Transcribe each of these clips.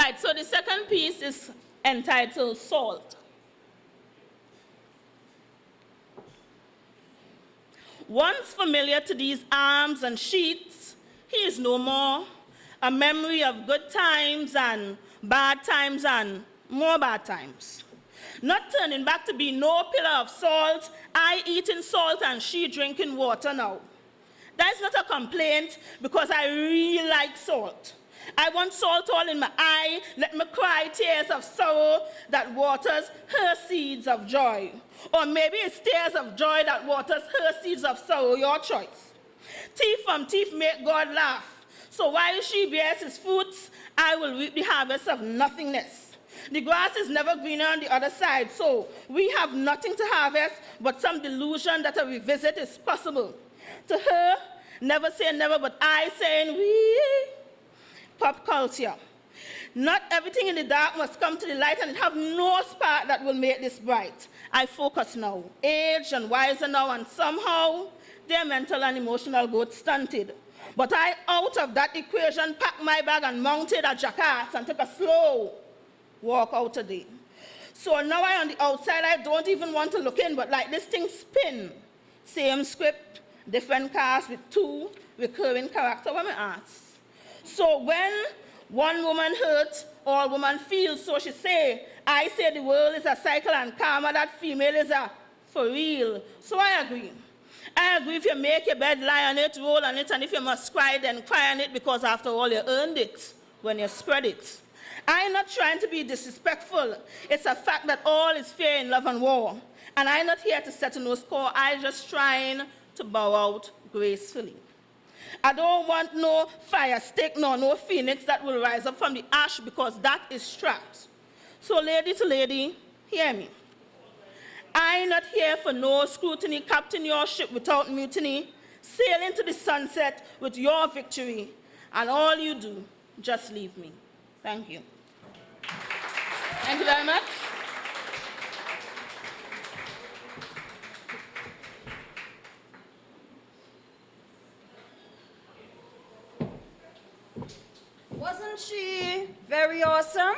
Right, so the second piece is entitled Salt. Once familiar to these arms and sheets, he is no more, a memory of good times and more bad times. Not turning back to be no pillar of salt, I eating salt and she drinking water now. That is not a complaint because I really like salt. I want salt all in my eye, let me cry tears of sorrow that waters her seeds of joy. Or maybe it's tears of joy that waters her seeds of sorrow, your choice. Teeth from teeth make God laugh. So while she bears his fruits, I will reap the harvest of nothingness. The grass is never greener on the other side, so we have nothing to harvest but some delusion that a revisit is possible. To her, never say never, but I saying we. Pop culture. Not everything in the dark must come to the light, and it have no spark that will make this bright. I focus now, aged and wiser now, and somehow their mental and emotional growth stunted. But I, out of that equation, packed my bag and mounted a jackass and took a slow walk out today. So now I on the outside, I don't even want to look in, but like this thing spin. Same script, different cast with two recurring characters. What me ask? So when one woman hurts, all women feel, so she say, I say the world is a cycle and karma, that female is a for real. So I agree. I agree if you make your bed, lie on it, roll on it, and if you must cry, then cry on it, because after all, you earned it when you spread it. I'm not trying to be disrespectful. It's a fact that all is fair in love and war. And I'm not here to settle no score. I'm just trying to bow out gracefully. I don't want no fire stick, no phoenix that will rise up from the ash, because that is trapped. So lady to lady, hear me. I'm not here for no scrutiny, captain your ship without mutiny, sail into the sunset with your victory, and all you do, just leave me. Thank you. Thank you very much. Wasn't she very awesome?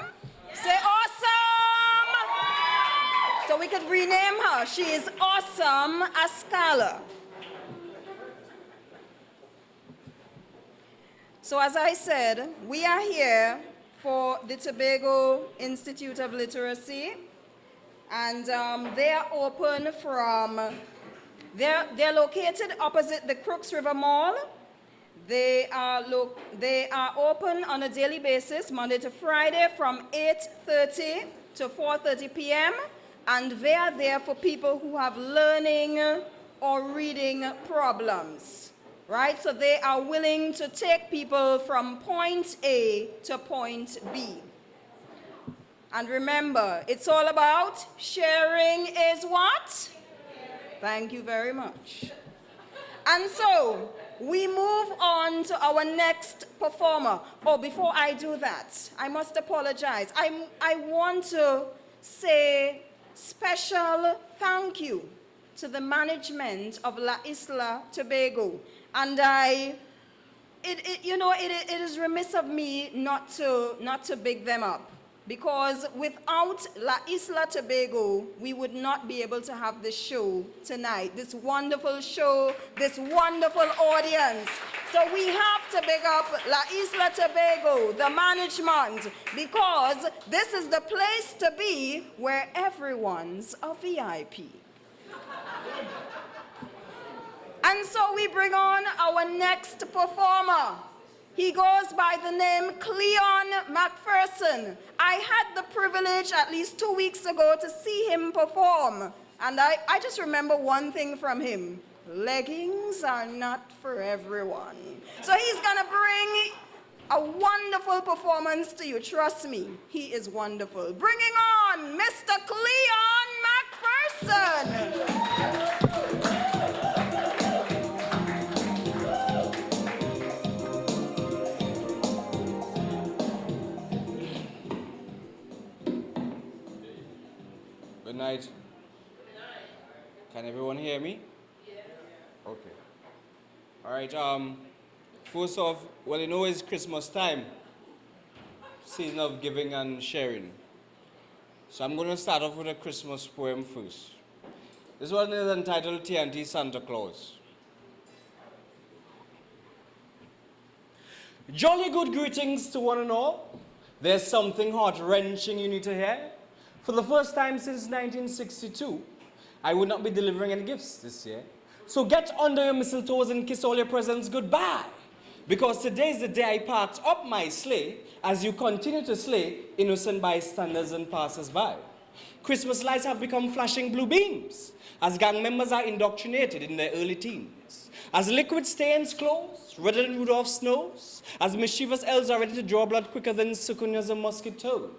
Yes. Say awesome! So we could rename her. She is Awesome Ascala. So as I said, we are here for the Tobago Institute of Literacy, and they are open from, they're located opposite the Crooks River Mall. They are open on a daily basis, Monday to Friday, from 8:30 to 4:30 p.m., and they are there for people who have learning or reading problems, right? So they are willing to take people from point A to point B. And remember, it's all about sharing is what? Thank you very much. And so, we move on to our next performer. Oh, before I do that, I must apologize. I want to say special thank you to the management of La Isla Tobago. And it is remiss of me not to big them up, because without La Isla Tobago, we would not be able to have this show tonight, this wonderful show, this wonderful audience. So we have to big up La Isla Tobago, the management, because this is the place to be where everyone's a VIP. And so we bring on our next performer. He goes by the name Cleon McPherson. I had the privilege at least 2 weeks ago to see him perform. And I just remember one thing from him. Leggings are not for everyone. So he's going to bring a wonderful performance to you. Trust me, he is wonderful. Bringing on Mr. Cleon McPherson. Good night. Can everyone hear me? Yes. Okay. All right. First off, well, it's Christmas time. season of giving and sharing. So I'm going to start off with a Christmas poem first. This one is entitled TNT Santa Claus. Jolly good greetings to one and all. There's something heart-wrenching you need to hear. For the first time since 1962, I would not be delivering any gifts this year. So get under your mistletoes and kiss all your presents goodbye. Because today's the day I parked up my sleigh as you continue to slay innocent bystanders and passers-by. Christmas lights have become flashing blue beams as gang members are indoctrinated in their early teens. As liquid stains close, redder than Rudolph's nose, as mischievous elves are ready to draw blood quicker than sucunias and mosquitoes.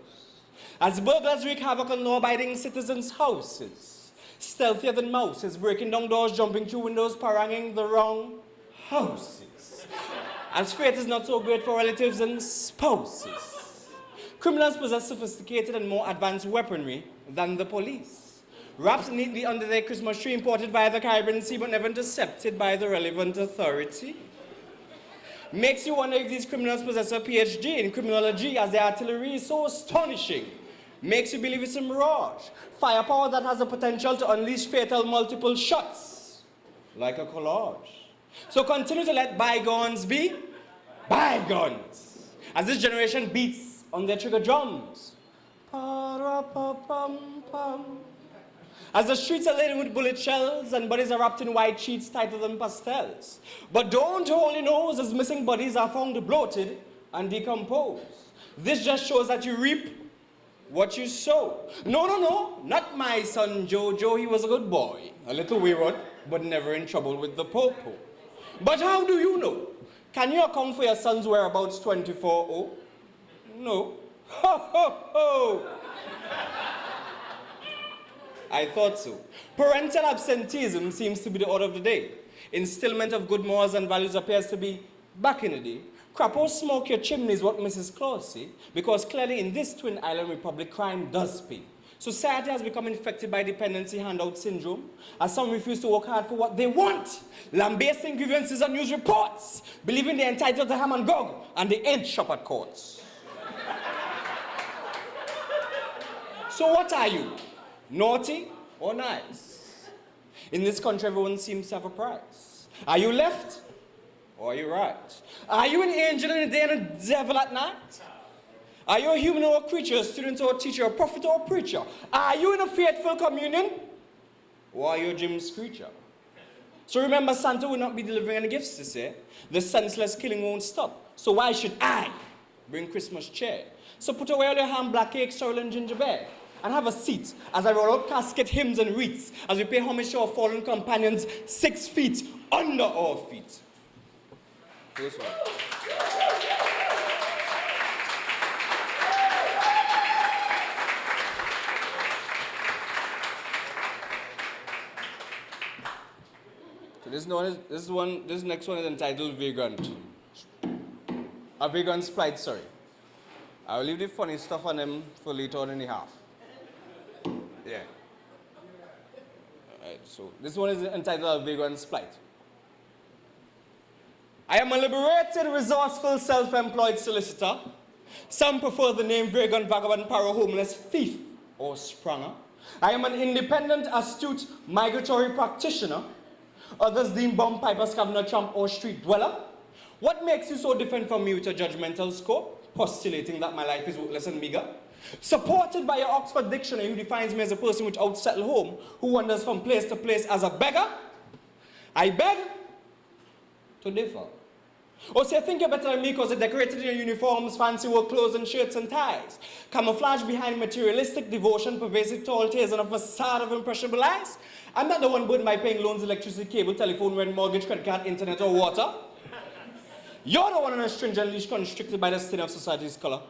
As burglars wreak havoc on law-abiding citizens' houses, stealthier than mouses, breaking down doors, jumping through windows, paranging the wrong houses. As fate is not so great for relatives and spouses. Criminals possess sophisticated and more advanced weaponry than the police. Wrapped neatly under their Christmas tree, imported via the Caribbean Sea, but never intercepted by the relevant authority. Makes you wonder if these criminals possess a PhD in criminology, as their artillery is so astonishing. Makes you believe it's a mirage. Firepower that has the potential to unleash fatal multiple shots. Like a collage. So continue to let bygones be bygones. As this generation beats on their trigger drums. Pa-ra-pa-pum-pum. As the streets are laden with bullet shells and bodies are wrapped in white sheets tighter than pastels. But don't hold your nose as missing bodies are found bloated and decomposed. This just shows that you reap what you sow. No, not my son Jojo. He was a good boy. A little wayward, but never in trouble with the popo. But how do you know? Can you account for your son's whereabouts 24/0? No. Ho, ho, ho. I thought so. Parental absenteeism seems to be the order of the day. Instillment of good morals and values appears to be back in the day. Crap or smoke your chimneys, what Mrs. Claus say, because clearly in this Twin Island Republic, crime does pay. Society has become infected by dependency handout syndrome, as some refuse to work hard for what they want, lambasting grievances on news reports, believing they're entitled to ham and gog, and they ain't shop at courts. So what are you? Naughty or nice? In this country, everyone seems to have a price. Are you left or are you right? Are you an angel in the day and a devil at night? Are you a human or a creature, a student or a teacher, a prophet or a preacher? Are you in a faithful communion or are you a gym screecher? So remember, Santa will not be delivering any gifts this year. The senseless killing won't stop. So why should I bring Christmas cheer? So put away all your ham, black cake, sorrel and gingerbread. And have a seat as I roll out casket, hymns, and wreaths as we pay homage to our fallen companions 6 feet under our feet. This one. So this next one is entitled Vagrant. A Vagrant's Plight, sorry. I'll leave the funny stuff on them for later on in the half. Yeah. Alright, so this one is entitled A Vagrant's Plight. I am a liberated, resourceful, self-employed solicitor. Some prefer the name vagrant, vagabond, paro, homeless, thief, or spranger. I am an independent, astute, migratory practitioner. Others deem bomb piper, scavenger, tramp, or street dweller. What makes you so different from me with your judgmental scope? Postulating that my life is worthless and meager. Supported by your Oxford Dictionary, who defines me as a person without settled home, who wanders from place to place as a beggar, I beg to differ. Or say, think you're better than me because they're decorated in your uniforms, fancy work clothes and shirts and ties. Camouflage behind materialistic devotion, pervasive tall tales and a facade of impressionable eyes. I'm not the one burdened by paying loans, electricity, cable, telephone, rent, mortgage, credit card, internet, or water. You're the one on a stringent leash constricted by the stain of society's color.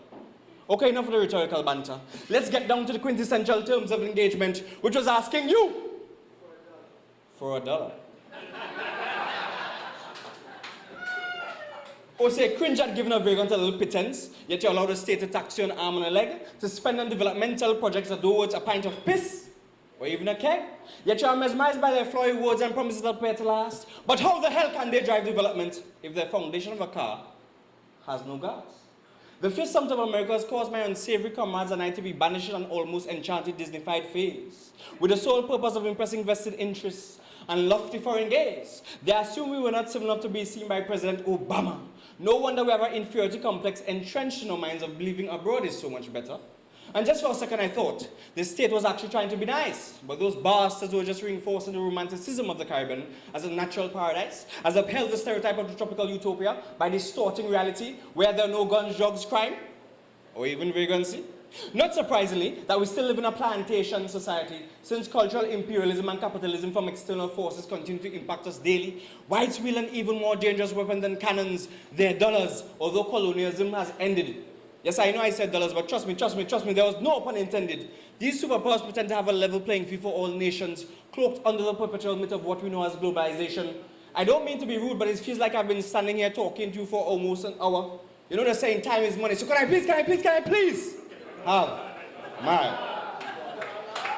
Okay, enough of the rhetorical banter. Let's get down to the quintessential terms of engagement, which was asking you for $1. Or say, cringe at giving a vagrant a little pittance, yet you're allowed the state to tax you an arm and a leg, to spend on developmental projects that do words a pint of piss, or even a keg. Yet you are mesmerized by their flowery words and promises that pay to last. But how the hell can they drive development if their foundation of a car has no gas? The fierce sumpter of America has caused my unsavory comrades and I to be banished in an almost enchanted Disney-fied phase, with the sole purpose of impressing vested interests and lofty foreign gaze. They assume we were not civil enough to be seen by President Obama. No wonder we have our inferiority complex entrenched in our minds of believing abroad is so much better. And just for a second I thought, the state was actually trying to be nice, but those bastards were just reinforcing the romanticism of the Caribbean as a natural paradise, as upheld the stereotype of the tropical utopia by distorting reality where there are no guns, drugs, crime, or even vagrancy. Not surprisingly, that we still live in a plantation society, since cultural imperialism and capitalism from external forces continue to impact us daily. Whites wield an even more dangerous weapon than cannons, their dollars, although colonialism has ended. Yes, I know I said dollars, but trust me, there was no pun intended. These superpowers pretend to have a level playing field for all nations, cloaked under the perpetual myth of what we know as globalization. I don't mean to be rude, but it feels like I've been standing here talking to you for almost an hour. You know they're saying time is money, so can I please have my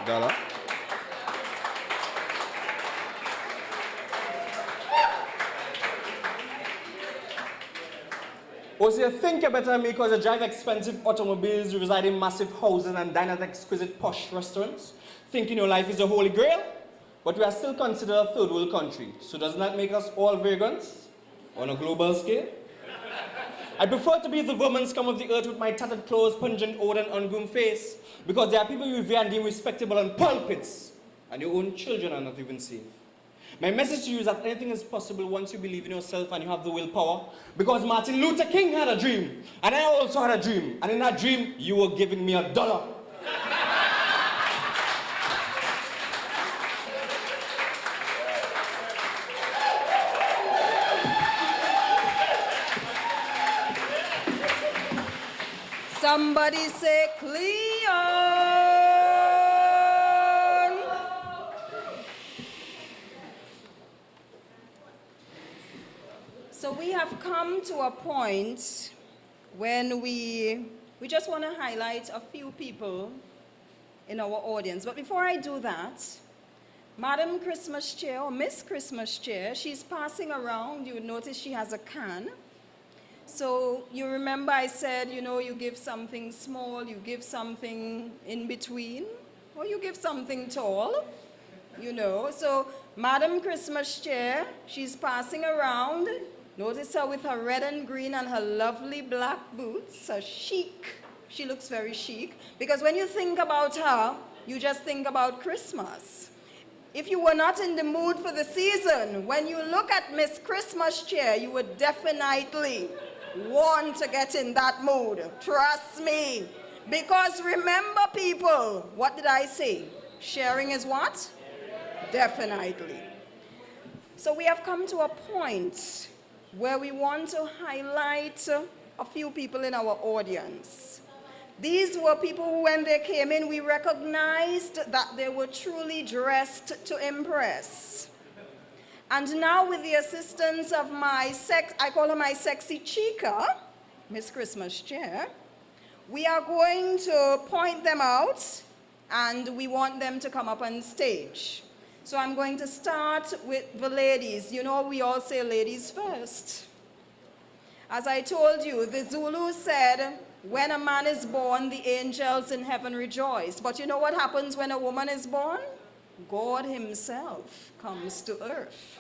dollar? Or so you think you're better than me because you drive expensive automobiles, you reside in massive houses and dine at exquisite posh restaurants, thinking your life is a holy grail? But we are still considered a third world country, so doesn't that make us all vegans on a global scale? I prefer to be the vermin scum of the earth with my tattered clothes, pungent odor and ungroomed face, because there are people you revere and deem respectable on pulpits, and your own children are not even safe. My message to you is that anything is possible once you believe in yourself and you have the willpower, because Martin Luther King had a dream, and I also had a dream, and in that dream, you were giving me $1. Somebody say Cleon. So we have come to a point when we just want to highlight a few people in our audience. But before I do that, Madam Christmas Chair, or Miss Christmas Chair, she's passing around. You would notice she has a can. So you remember I said, you know, you give something small, you give something in between, or you give something tall, you know. So Madam Christmas Chair, she's passing around. Notice her with her red and green and her lovely black boots, her chic. She looks very chic, because when you think about her, you just think about Christmas. If you were not in the mood for the season, when you look at Miss Christmas Chair, you would definitely want to get in that mood. Trust me. Because remember, people, what did I say? Sharing is what? Definitely. So we have come to a point where we want to highlight a few people in our audience. These were people who, when they came in, we recognized that they were truly dressed to impress. And now, with the assistance of I call her my sexy chica, Miss Christmas Chair, we are going to point them out, and we want them to come up on stage. So I'm going to start with the ladies. You know, we all say ladies first. As I told you, the Zulu said, when a man is born, the angels in heaven rejoice. But you know what happens when a woman is born? God himself comes to earth.